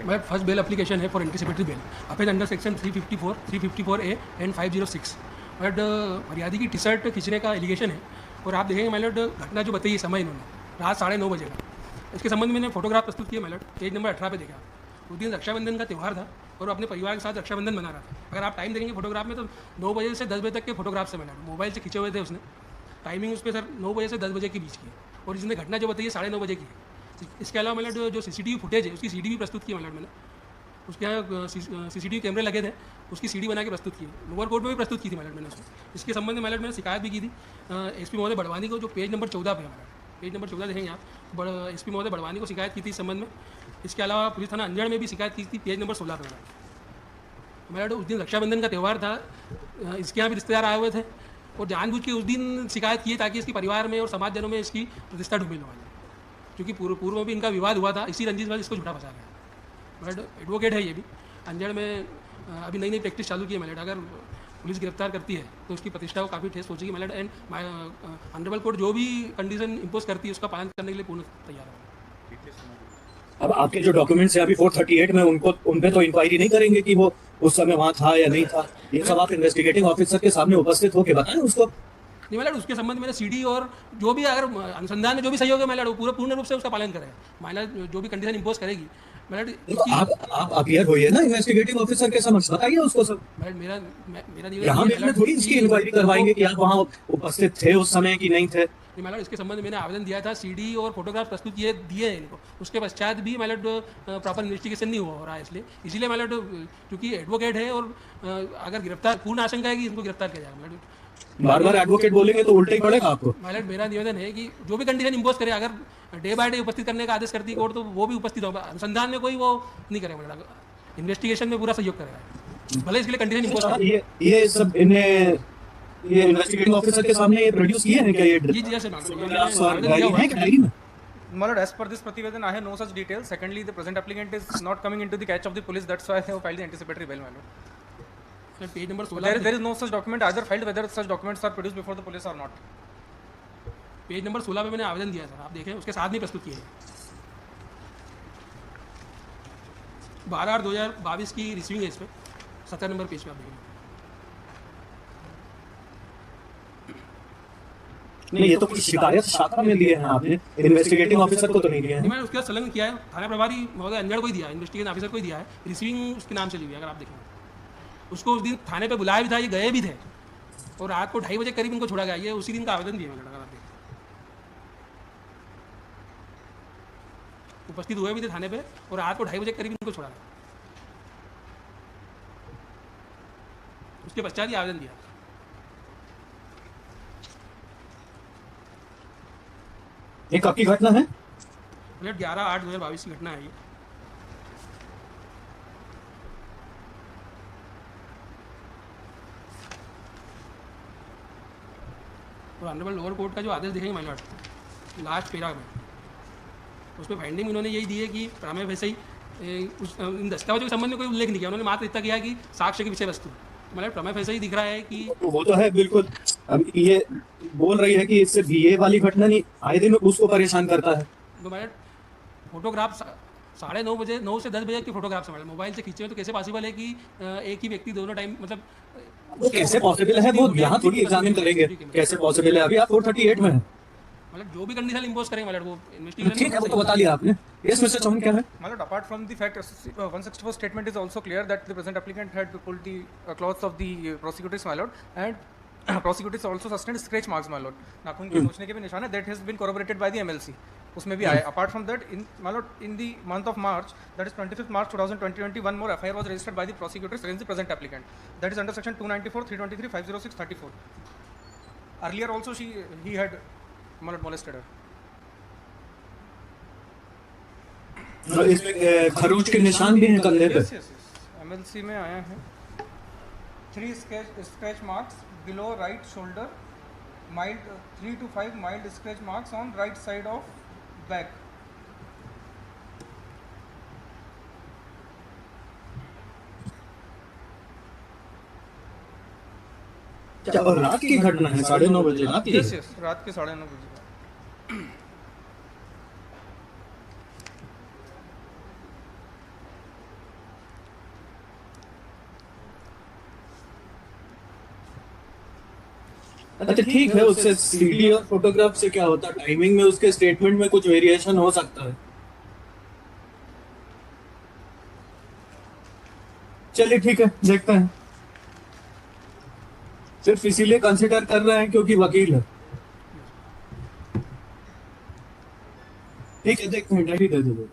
My first bail application है for anticipatory bail. अपेज under section 354, 354A and 506. But मर्यादा की टी शर्ट खींचने का एलिगेशन है और आप देखेंगे माइलट घटना जो बताइए समय इन्होंने रात 9:30 बजे का। इसके संबंध में मैंने फोटोग्राफ प्रस्तुत किया माइलट, पेज नंबर 18 पे देखा। उस दिन रक्षाबंधन का त्यौहार था और अपने परिवार के साथ रक्षाबंधन मना रहा था। अगर आप टाइम देखेंगे फोटोग्राफ में तो 9 बजे से 10 बजे तक के फोटोग्राफ से माइलट मोबाइल से खींचे हुए थे उसने। टाइमिंग उस पर सर 9 बजे से 10 बजे के बीच की है और इसने घटना जो बताइए 9:30 बजे की है। इसके अलावा मतलब जो सीसीटीवी फुटेज है उसकी सीडी भी प्रस्तुत की मतलब मैंने। उसके यहाँ सीसीटीवी कैमरे लगे थे, उसकी सीडी बना के प्रस्तुत की। लोअर कोर्ट में भी प्रस्तुत की थी मैंने उसको। इसके संबंध में मैंने शिकायत भी की थी एसपी महोदय बड़वानी को, जो पेज नंबर 14 पे हमारा पेज नंबर 14 देखेंगे आप। एसपी महोदय बड़वानी को शिकायत की थी इस संबंध में। इसके अलावा पुलिस थाना अंजड़ में भी शिकायत की थी, पेज नंबर 16 पे हमारा। उस दिन रक्षाबंधन का त्यौहार था, इसके यहाँ भी रिश्तेदार आए हुए थे और जानबूझ के उस दिन शिकायत की ताकि इसके परिवार में और समाजजनों में इसकी प्रतिष्ठा ढूंढ लो। क्योंकि पूर्व में भी इनका विवाद हुआ था, इसी रंजिश इसको झूठा फंसा गया। बट एडवोकेट है ये भी अंजड़ में, अभी नई प्रैक्टिस चालू की है मैलेट। अगर पुलिस गिरफ्तार करती है तो उसकी प्रतिष्ठा को काफ़ी ठेस पहुंचेगी मैलेट। एंड ऑनरेबल कोर्ट जो भी कंडीशन इंपोज करती है उसका पालन करने के लिए पूर्ण तैयार है। अब आपके जो डॉक्यूमेंट्स हैं अभी 438 में, उन पे तो इंक्वायरी नहीं करेंगे कि वो उस समय वहाँ था या नहीं था। ये सब आप इन्वेस्टिगेटिंग ऑफिसर के सामने उपस्थित होकर बताएं उसको। नहीं मैलेट, उसके संबंध में सीडी और जो भी अगर अनुसंधान में जो भी सहयोग है मैलेट वो पूर्ण रूप से उसका पालन करें। मैलेट जो भी कंडीशन इंपोज करेगी मैलेट। तो आप अपीयर होइए ना इन्वेस्टिगेटिंग ऑफिसर के समक्ष, बताइए उसको सब। मैलेट मेरा यहाँ में थोड़ी इसकी इंक्वायरी करवाएंगे कि आप वहाँ उपस्थित थे उस समय कि नहीं थे। मैलेट इसके संबंध में मैंने आवेदन दिया था, सीडी और फोटोग्राफ प्रस्तुत किए दिए हैं इनको। उसके पश्चात भी मैलेट प्रॉपर इन्वेस्टिगेशन नहीं हो रहा है, इसीलिए मैलेट क्योंकि एडवोकेट है और अगर गिरफ्तार पूर्ण आशंका है कि इनको गिरफ्तार किया जाएगा। मैलेट बार बार एडवोकेट बोलेंगे तो उल्टा ही पड़ेगा आपको। मैलेट मेरा निवेदन है कि जो भी कंडीशन इंपोज करे, अगर डे बाय डे उपस्थित करने का आदेश करती कोर्ट तो वो भी उपस्थित होगा। अनुसंधान में कोई वो नहीं करेगा मैलेट, इन्वेस्टिगेशन में पूरा सहयोग करेगा, भले इसके लिए कंडीशन इंपोज करे। ये सब इन्हें ये इन्वेस्टिगेटिंग ऑफिसर के सामने ये प्रोड्यूस किए हैं क्या? ये जी जैसे My lord, as per this Prativedan, I have no such details. Secondly, the present applicant is not coming into the catch of the police. That's why I have filed the anticipatory bail, my lord. Page number 16 there is no such document either filed, whether such documents are produced before the police or not. Page number 16 पे मैंने आवेदन दिया sir, आप देखें उसके साथ में प्रस्तुत किए हैं। 12/8/2022 की रिसीविंग है इस पर, 17 नंबर पेज पे आप देखेंगे। नहीं, ये तो कुछ शिकायत शाखा में दिए हैं आपने, इन्वेस्टिगेटिंग ऑफिसर को तो नहीं दिया है। मैंने उसके साथ संलग्न किया है, थाना प्रभारी महोदय अंजड़ को ही दिया है, इन्वेस्टिगेशन ऑफिसर को ही दिया है। रिसीविंग उसके नाम से ली हुई है, अगर आप देखेंगे उसको उस दिन थाने पे बुलाया भी था, ये गए भी थे और रात को 2:30 बजे करीब इनको छोड़ा गया। ये उसी दिन का आवेदन दिया मैंने, अगर आप देखें उपस्थित हुए भी थे थाने पे और रात को 2:30 बजे करीब इनको छोड़ा गया। उसके पश्चात ही आवेदन दिया। ये कब की घटना है? 11/8/2022 की घटना है ये। और ऑनरेबल लोअर कोर्ट का जो आदेश देखेंगे माय लॉर्ड, लास्ट पैरा में उसमें फाइंडिंग उन्होंने यही दी है कि प्रामे वैसे ही इन दस्तावेजों के संबंध में कोई उल्लेख नहीं किया उन्होंने, मात्र इतना किया कि साक्ष्य की विषय वस्तु। मतलब प्रमेय वैसे ही दिख रहा है कि वो तो है बिल्कुल। अब ये बोल रही है कि इससे भी ये वाली घटना नहीं, आए दिन उसको परेशान करता है। तो मैडम फोटोग्राफ 9:30 बजे 9 से 10 बजे की फोटोग्राफ्स मैडम मोबाइल से खींचे हुए, तो कैसे पॉसिबल है कि एक ही व्यक्ति दोनों टाइम, मतलब वो कैसे पॉसिबल है वो यहाँ थोड़ी एग्जामिन करेंगे कैसे पॉसिबल है। अभी आप 438 में है, मतलब जो भी कंडीशन इंपोज करेंगे मतलब वो इन्वेस्टिगेशन। ठीक है, वो तो बता लिया आपने। यस मिस्टर चौहान, क्या है? My lord, apart from the fact, 164 statement is also clear that the present applicant had pulled the clothes of the prosecutors, my lord, and prosecutors also sustained scratch marks, my lord. नाखून के नोचने के भी निशान है, that has been corroborated by the MLC. उसमें भी आया। Apart from that, my lord, in the month of March, that is 25th March 2020, one more FIR was registered by the prosecutors against the present applicant. That is under section 294, 323, 506, 34. Earlier also he had, my lord, molested her. तो इसमें खरोच के निशान भी हैं कंधे पे। Yes. MLC में आया है। 3 scratch marks below right shoulder, mild 3 to 5 mild scratch marks on right side of back. क्या और रात की घटना है? 9:30 बजे रात की? Yes, रात के 9:30 बजे। अच्छा ठीक है, उससे सीडी और फोटोग्राफ से क्या होता है? टाइमिंग में उसके स्टेटमेंट में कुछ वेरिएशन हो सकता है। चलिए ठीक है, देखते हैं। सिर्फ इसीलिए कंसिडर कर रहे हैं क्योंकि वकील है। ठीक है, देखते हैं, डायरी दे दो।